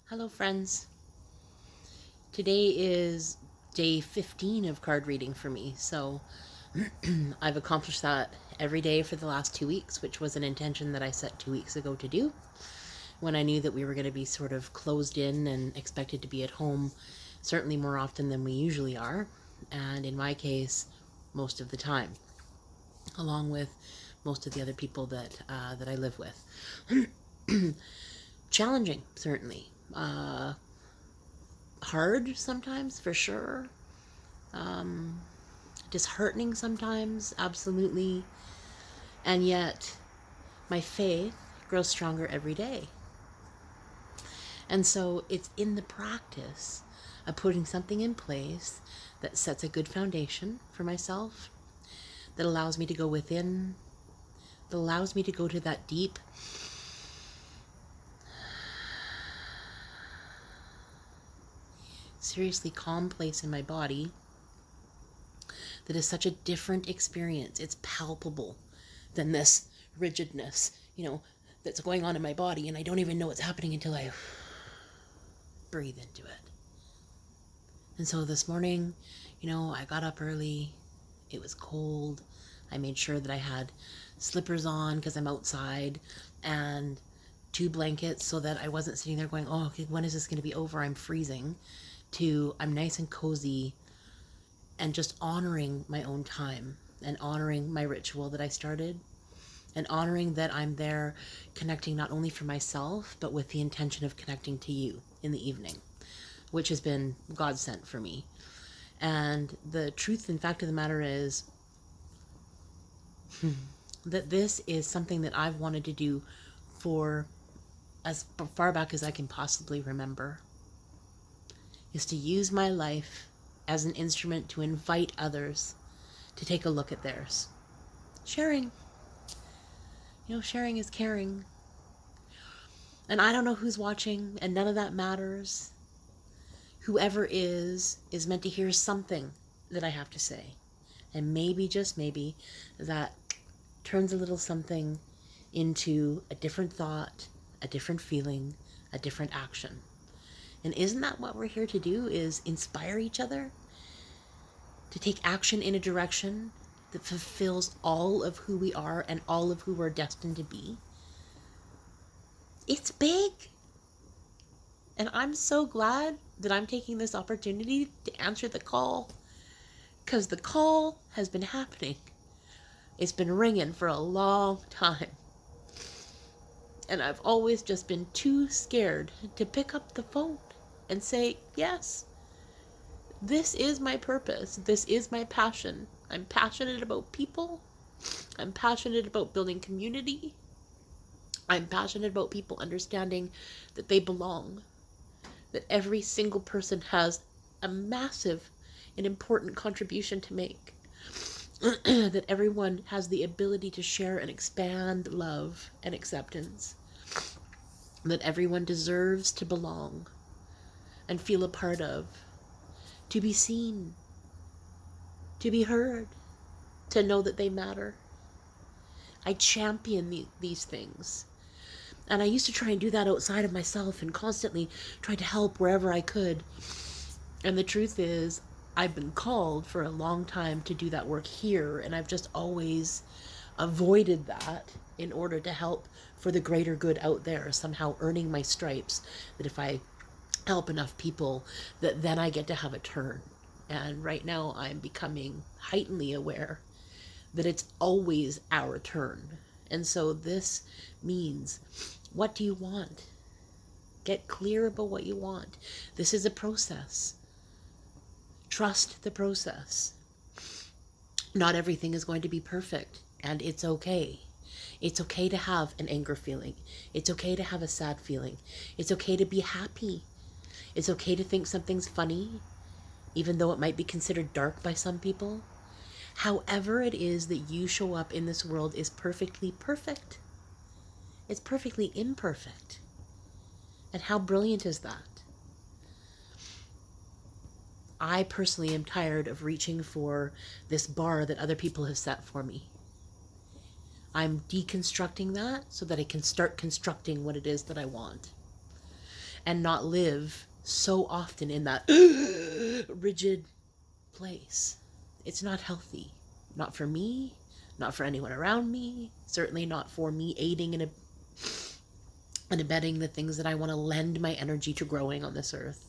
Hello, friends. Today is day 15 of card reading for me, so I've accomplished that every day for the last 2 weeks, which was an intention that I set 2 weeks ago to do when I knew that we were going to be sort of closed in and expected to be at home certainly more often than we usually are, and in my case, most of the time, along with most of the other people that I live with. Challenging, certainly. Hard sometimes, for sure. Um, Disheartening sometimes, absolutely. And yet, my faith grows stronger every day. And so it's in the practice of putting something in place that sets a good foundation for myself, that allows me to go within, that allows me to go to that deep, seriously calm place in my body that is such a different experience. It's palpable than this rigidness, that's going on in my body, and I don't even know what's happening until I breathe into it. And so this morning, I got up early. It was cold. I made sure that I had slippers on because I'm outside, and 2 blankets so that I wasn't sitting there going, oh, okay, when is this going to be over? I'm freezing. To I'm nice and cozy and just honoring my own time and honoring my ritual that I started and honoring that I'm there connecting not only for myself, but with the intention of connecting to you in the evening, which has been God sent for me. And the truth and fact of the matter is that this is something that I've wanted to do for as far back as I can possibly remember, is to use my life as an instrument to invite others to take a look at theirs. Sharing. Sharing is caring. And I don't know who's watching, and none of that matters. Whoever is meant to hear something that I have to say. And maybe, just maybe, that turns a little something into a different thought, a different feeling, a different action. And isn't that what we're here to do, is inspire each other to take action in a direction that fulfills all of who we are and all of who we're destined to be? It's big. And I'm so glad that I'm taking this opportunity to answer the call, because the call has been happening. It's been ringing for a long time. And I've always just been too scared to pick up the phone and say, yes, this is my purpose. This is my passion. I'm passionate about people. I'm passionate about building community. I'm passionate about people understanding that they belong, that every single person has a massive and important contribution to make, that everyone has the ability to share and expand love and acceptance, that everyone deserves to belong and feel a part of, to be seen, to be heard, to know that they matter. I champion these things. And I used to try and do that outside of myself and constantly try to help wherever I could. And the truth is, I've been called for a long time to do that work here, and I've just always avoided that in order to help for the greater good out there, somehow earning my stripes, that if I help enough people, that then I get to have a turn. And right now I'm becoming heightenedly aware that it's always our turn. And so this means, what do you want? Get clear about what you want. This is a process. Trust the process. Not everything is going to be perfect, and it's okay. It's okay to have an anger feeling. It's okay to have a sad feeling. It's okay to be happy. It's okay to think something's funny, even though it might be considered dark by some people. However it is that you show up in this world is perfectly perfect. It's perfectly imperfect. And how brilliant is that? I personally am tired of reaching for this bar that other people have set for me. I'm deconstructing that so that I can start constructing what it is that I want. and not live so often in that rigid place. It's not healthy. Not for me, not for anyone around me, certainly not for me aiding and abetting the things that I want to lend my energy to growing on this earth.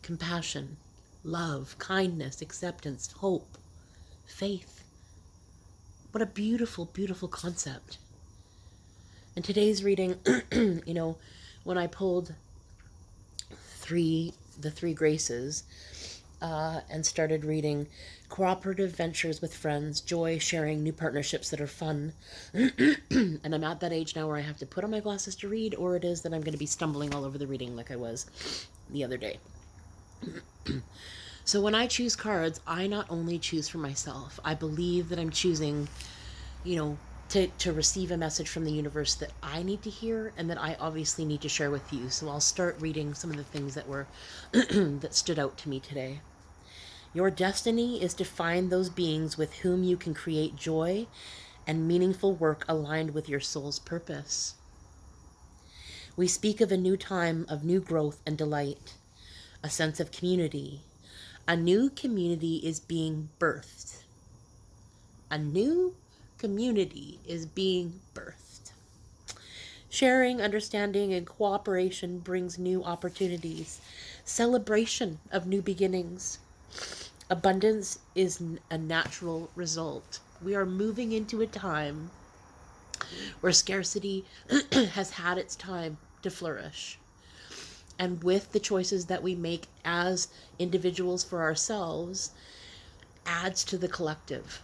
Compassion, love, kindness, acceptance, hope, faith. What a beautiful, beautiful concept. In today's reading, when I pulled the three graces, and started reading cooperative ventures with friends, joy, sharing, new partnerships that are fun. And I'm at that age now where I have to put on my glasses to read, or it is that I'm going to be stumbling all over the reading like I was the other day. So when I choose cards, I not only choose for myself, I believe that I'm choosing, to receive a message from the universe that I need to hear and that I obviously need to share with you. So I'll start reading some of the things that were that stood out to me today. Your destiny is to find those beings with whom you can create joy and meaningful work aligned with your soul's purpose. We speak of a new time of new growth and delight, a sense of community. A new community is being birthed. A new community is being birthed. Sharing, understanding, and cooperation brings new opportunities. Celebration of new beginnings. Abundance is a natural result. We are moving into a time where scarcity has had its time to flourish. And with the choices that we make as individuals for ourselves, adds to the collective.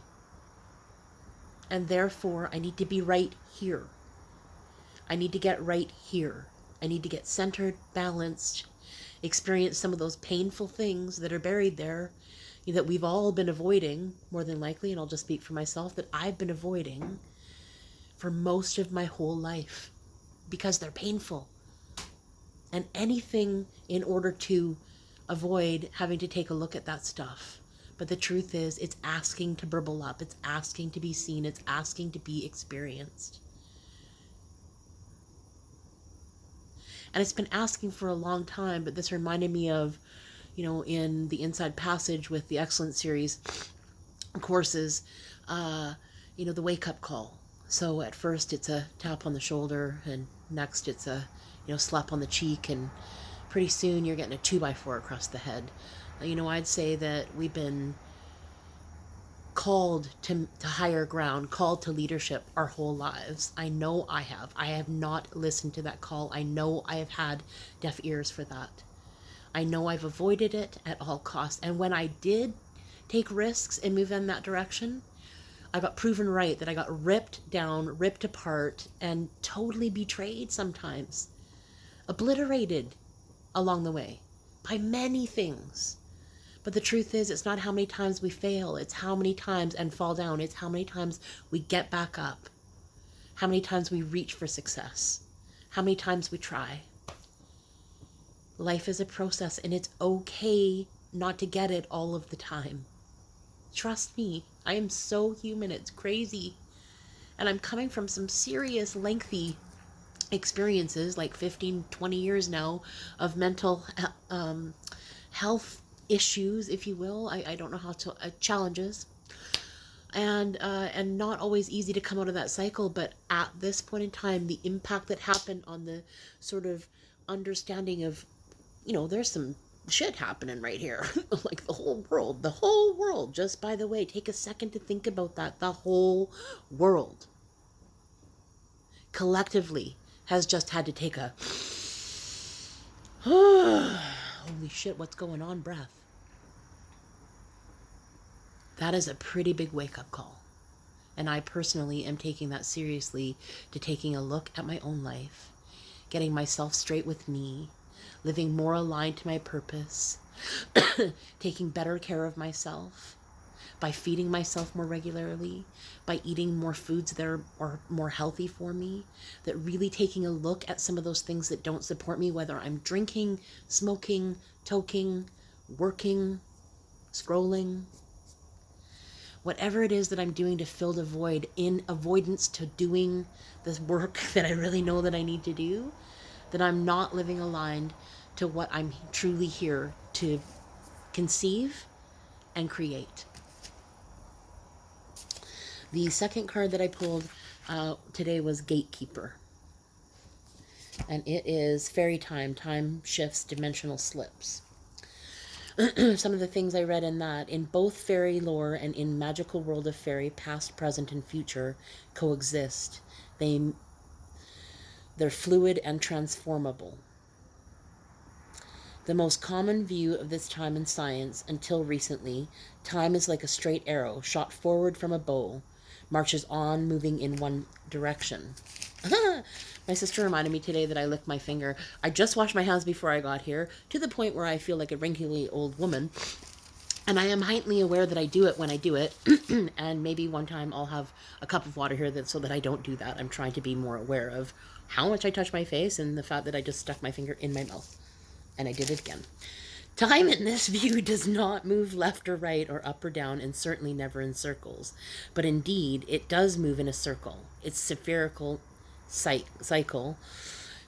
And therefore, I need to be right here. I need to get right here. I need to get centered, balanced, experience some of those painful things that are buried there that we've all been avoiding, more than likely, and I'll just speak for myself, that I've been avoiding for most of my whole life because they're painful. And anything in order to avoid having to take a look at that stuff. But the truth is, it's asking to burble up. It's asking to be seen. It's asking to be experienced. And it's been asking for a long time, but this reminded me of, in the Inside Passage with the Excellence series courses, the wake-up call. So at first it's a tap on the shoulder, and next it's a, slap on the cheek, and pretty soon you're getting a 2x4 across the head. I'd say that we've been called to higher ground, called to leadership our whole lives. I know I have. I have not listened to that call. I know I have had deaf ears for that. I know I've avoided it at all costs. And when I did take risks and move in that direction, I got proven right, that I got ripped down, ripped apart, and totally betrayed sometimes. Obliterated along the way by many things. But the truth is, it's not how many times we fail, it's how many times and fall down, it's how many times we get back up, how many times we reach for success, how many times we try. Life is a process, and it's okay not to get it all of the time. Trust me, I am so human, it's crazy. And I'm coming from some serious, lengthy experiences, like 15, 20 years now, of mental health issues, if you will. I don't know how to, challenges. And not always easy to come out of that cycle, but at this point in time, the impact that happened on the sort of understanding of, there's some shit happening right here. Like the whole world, just by the way, take a second to think about that. The whole world collectively has just had to take a holy shit, what's going on breath. That is a pretty big wake-up call. And I personally am taking that seriously, to taking a look at my own life, getting myself straight with me, living more aligned to my purpose, taking better care of myself by feeding myself more regularly, by eating more foods that are more healthy for me, that really taking a look at some of those things that don't support me, whether I'm drinking, smoking, toking, working, scrolling, whatever it is that I'm doing to fill the void in avoidance to doing this work that I really know that I need to do, that I'm not living aligned to what I'm truly here to conceive and create. The second card that I pulled today was Gatekeeper. And it is fairy time. Time shifts, dimensional slips. Some of the things I read in that, in both fairy lore and in magical world of fairy, past, present, and future coexist. They're fluid and transformable. The most common view of this time in science, until recently, time is like a straight arrow shot forward from a bow, marches on, moving in one direction. My sister reminded me today that I licked my finger. I just washed my hands before I got here, to the point where I feel like a wrinkly old woman. And I am heightenedly aware that I do it when I do it. And maybe one time I'll have a cup of water here so that I don't do that. I'm trying to be more aware of how much I touch my face and the fact that I just stuck my finger in my mouth. And I did it again. Time in this view does not move left or right or up or down, and certainly never in circles. But indeed, it does move in a circle. It's spherical cycle.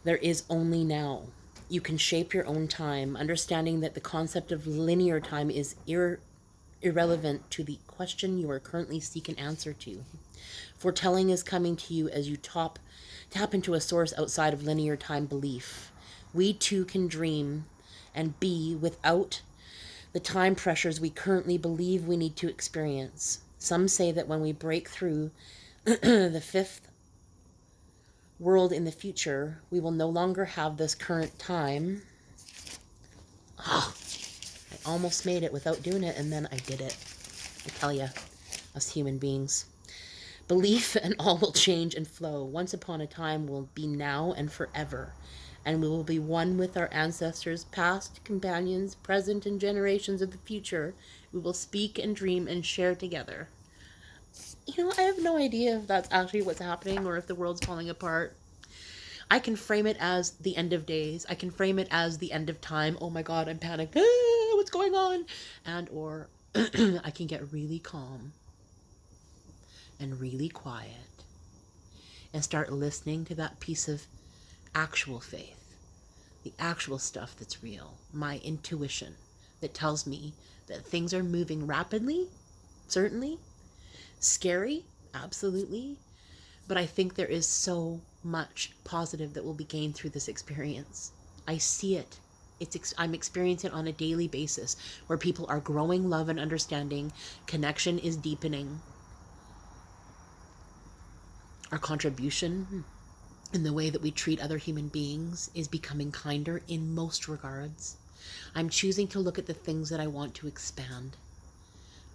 There is only now. You can shape your own time, understanding that the concept of linear time is irrelevant to the question you are currently seeking an answer to. Foretelling is coming to you as you tap into a source outside of linear time belief. We too can dream and be without the time pressures we currently believe we need to experience. Some say that when we break through the fifth world in the future, we will no longer have this current time. I almost made it without doing it, and then I did it. I tell you, us human beings. Belief and all will change and flow. Once upon a time will be now and forever. And we will be one with our ancestors, past, companions, present, and generations of the future. We will speak and dream and share together. You know, I have no idea if that's actually what's happening or if the world's falling apart. I can frame it as the end of days. I can frame it as the end of time. Oh my God, I'm panicked. What's going on? And or I can get really calm and really quiet and start listening to that piece of actual faith, the actual stuff that's real, my intuition that tells me that things are moving rapidly, certainly, scary, absolutely, but I think there is so much positive that will be gained through this experience. I see it. I'm experiencing it on a daily basis where people are growing love and understanding, connection is deepening, our contribution in the way that we treat other human beings is becoming kinder in most regards. I'm choosing to look at the things that I want to expand.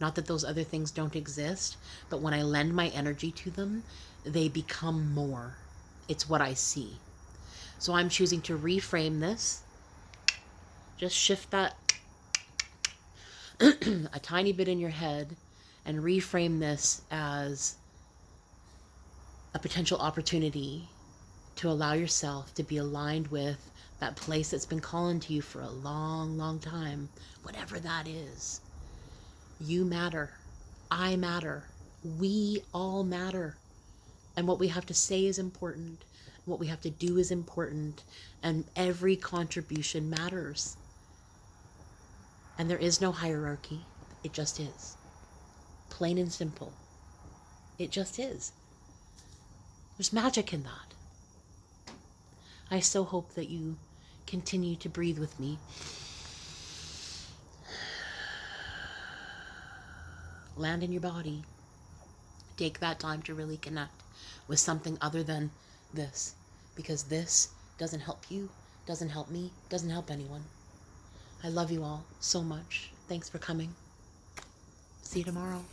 Not that those other things don't exist, but when I lend my energy to them, they become more. It's what I see. So I'm choosing to reframe this. Just shift that a tiny bit in your head and reframe this as a potential opportunity to allow yourself to be aligned with that place that's been calling to you for a long, long time, whatever that is. You matter. I matter. We all matter. And what we have to say is important. What we have to do is important. And every contribution matters. And there is no hierarchy. It just is. Plain and simple. It just is. There's magic in that. I so hope that you continue to breathe with me. Land in your body. Take that time to really connect with something other than this. Because this doesn't help you, doesn't help me, doesn't help anyone. I love you all so much. Thanks for coming. See you tomorrow.